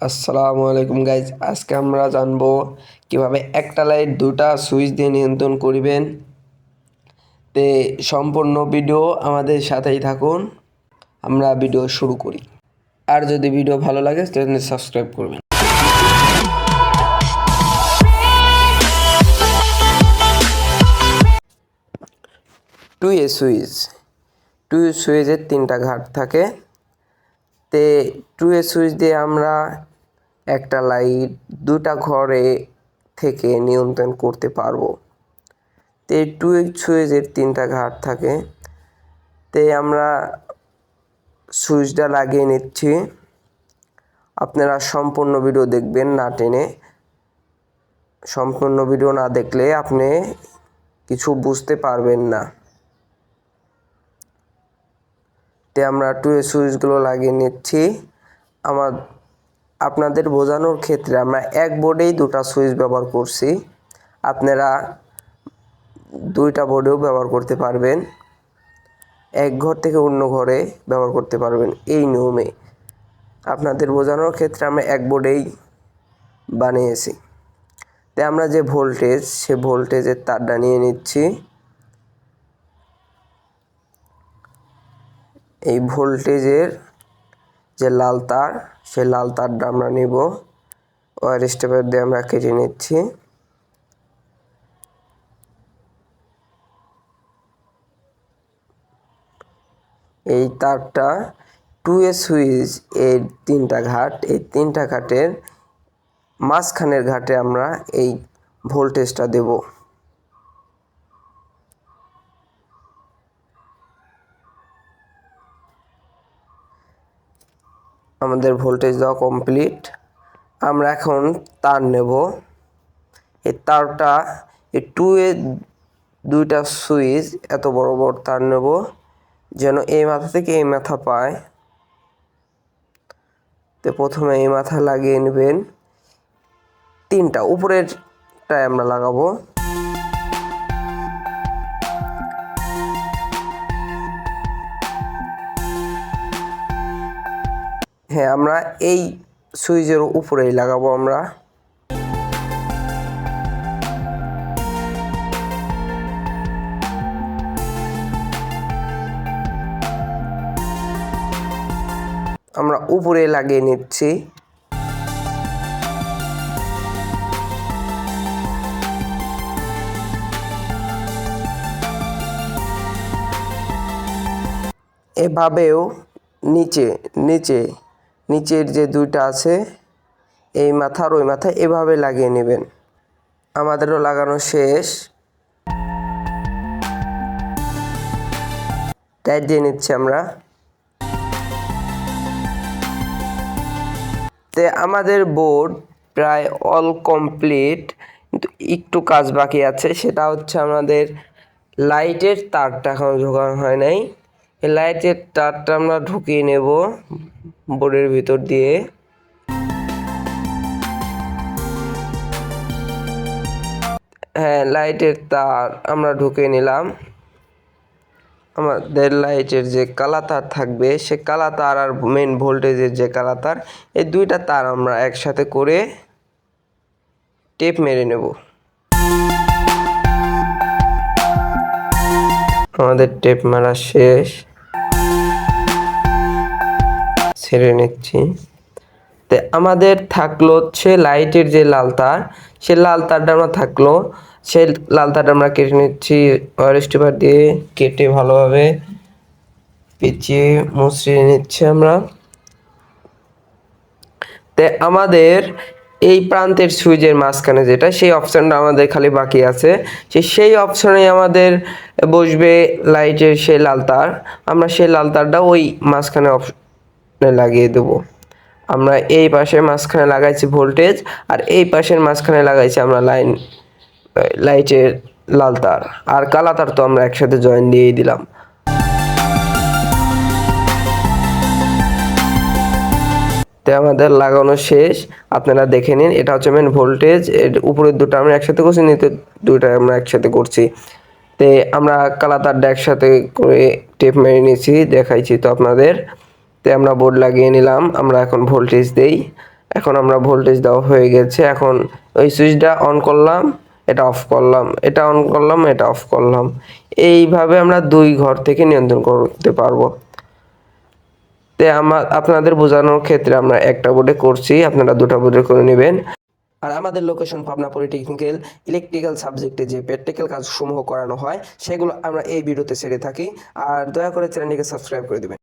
আসসালামু আলাইকুম গাইজ, আজকে আমরা জানবো কিভাবে একটা লাইট দুটা সুইচ দিয়ে নিয়ন্ত্রণ করবেন। তে সম্পূর্ণ ভিডিও আমাদের সাথেই থাকুন। আমরা ভিডিও শুরু করি। আর যদি ভিডিও ভালো লাগে তাহলে সাবস্ক্রাইব করবেন। টু এ সুইচের তিনটা ঘাট থাকে। তে টু এ সুইচ দিয়ে আমরা একটা লাইট দুটা ঘরে থেকে নিয়ন্ত্রণ করতে পারবো। তে টু এ সুইচের তিনটা ঘাট থাকে। তে আমরা সুইচটা লাগিয়ে নিচ্ছি। আপনারা সম্পূর্ণ ভিডিও দেখবেন, না টেনে। সম্পূর্ণ ভিডিও না দেখলে আপনি কিছু বুঝতে পারবেন না। তে আমরা টু এ সুইচগুলো লাগিয়ে নিচ্ছি। আপনাদের বোঝানোর ক্ষেত্রে আমরা এক বোর্ডেই দুটা সুইচ ব্যবহার করছি। আপনারা দুইটা বোর্ডেও ব্যবহার করতে পারবেন, এক ঘর থেকে অন্য ঘরে ব্যবহার করতে পারবেন। এই নিয়মে আপনাদের বোঝানোর ক্ষেত্রে আমরা এক বোর্ডেই বানিয়েছি। তাই আমরা যে ভোল্টেজ, সে ভোল্টেজের তারটা নিয়ে নিচ্ছি। এই ভোল্টেজের যে লাল তার, সে লাল তারটা আমরা নেব, ওয়ার স্টেপার দিয়ে আমরা কেটে নিচ্ছি। এই তারটা টু এ সুইচ এর তিনটা ঘাট, এই তিনটা ঘাটের মাঝখানের ঘাটে আমরা এই ভোল্টেজটা দেব। আমাদের ভোল্টেজ দেওয়া কমপ্লিট। আমরা এখন তার নেব। এই তারটা এই টু এ দুইটা সুইচ এত বড় বড় তার নেব, যেন এই মাথা থেকে এই মাথা পায়। তো প্রথমে এই মাথা লাগিয়ে নেবেন। তিনটা উপরেরটায় আমরা লাগাবো। হ্যাঁ, আমরা এই সুইচের উপরেই লাগাবো। আমরা উপরে লাগিয়ে নিচ্ছি। এভাবেও নিচের যে দুইটা আছে, এই মাথার ওই মাথা এভাবে লাগিয়ে নেবেন। আমাদেরও লাগানো শেষ। টাইট দিয়ে নিচ্ছি আমরা। তে আমাদের বোর্ড প্রায় অল কমপ্লিট, কিন্তু একটু কাজ বাকি আছে। সেটা হচ্ছে আমাদের লাইটের তারটা এখনো ঢোকানো হয় নাই। এই লাইটের তারটা আমরা ঢুকিয়ে নেব বোর্ডের ভিতর দিয়ে। হ্যাঁ, লাইটের তার আমরা ঢুকিয়ে নিলাম। আমাদের লাইটের যে কালা তার থাকবে, সে কালা তার আর মেন ভোল্টেজের যে কালা তার, এই দুইটা তার আমরা একসাথে করে টেপ মেরে নেব। আমাদের টেপ মারা শেষ, ছেড়ে নিচ্ছি। তো আমাদের থাকলো হচ্ছে লাইটের যে লাল তার, সে লাল তারটা আমরা থাকলো, সেই লাল তারটা আমরা কেটে নিচ্ছি। ওয়ার স্টেপার দিয়ে কেটে ভালোভাবে পেঁচিয়ে মুছিয়ে নিচ্ছি আমরা। তো আমাদের এই প্রান্তের সুইচের মাঝখানে যেটা, সেই অপশানটা আমাদের খালি বাকি আছে। সেই অপশানে আমাদের বসবে লাইটের সেই লাল তার। আমরা সেই লাল তারটা ওই মাঝখানে অপশানে লাগিয়ে দেবো। আমরা এই পাশে মাঝখানে লাগাইছি ভোল্টেজ, আর এই পাশের মাঝখানে লাগাইছি আমরা লাইটের লাল তার। আর কালা তার তো আমরা একসাথে জয়েন দিয়েই দিলাম। তো আমাদের লাগানো শেষ, আপনারা দেখে নিন। এটা হচ্ছে মেন ভোল্টেজ। এর উপরের দুটো আমরা একসাথে করছি, নিচে দুইটা আমরা একসাথে করছি। তো আমরা কালা তারটা একসাথে করে টেপ মেরে নিয়েছি, দেখাইছি তো আপনাদের। তো আমরা বোর্ড লাগিয়ে নিলাম। আমরা এখন ভোল্টেজ দেই। এখন আমরা ভোল্টেজ দেওয়া হয়ে গেছে। এখন ওই সুইচটা অন করলাম, এটা অফ করলাম, এটা অন করলাম, এটা অফ করলাম। এইভাবে আমরা 2 ঘর থেকে নিয়ন্ত্রণ করতে পারবো। আপনাদের বোঝানোর ক্ষেত্রে আমরা একটা বোর্ডে করছি, আপনারা 2টা বোর্ডে করে নেবেন। আর আমাদের লোকেশন পাবনা পলিটেকনিক্যাল ইলেকট্রিক্যাল সাবজেক্টে যে প্র্যাকটিক্যাল কাজসমূহ করানো হয় সেগুলো আমরা এই ভিডিওতে ছেড়ে থাকি। আর দয়া করে চ্যানেলটিকে সাবস্ক্রাইব করে দেবেন।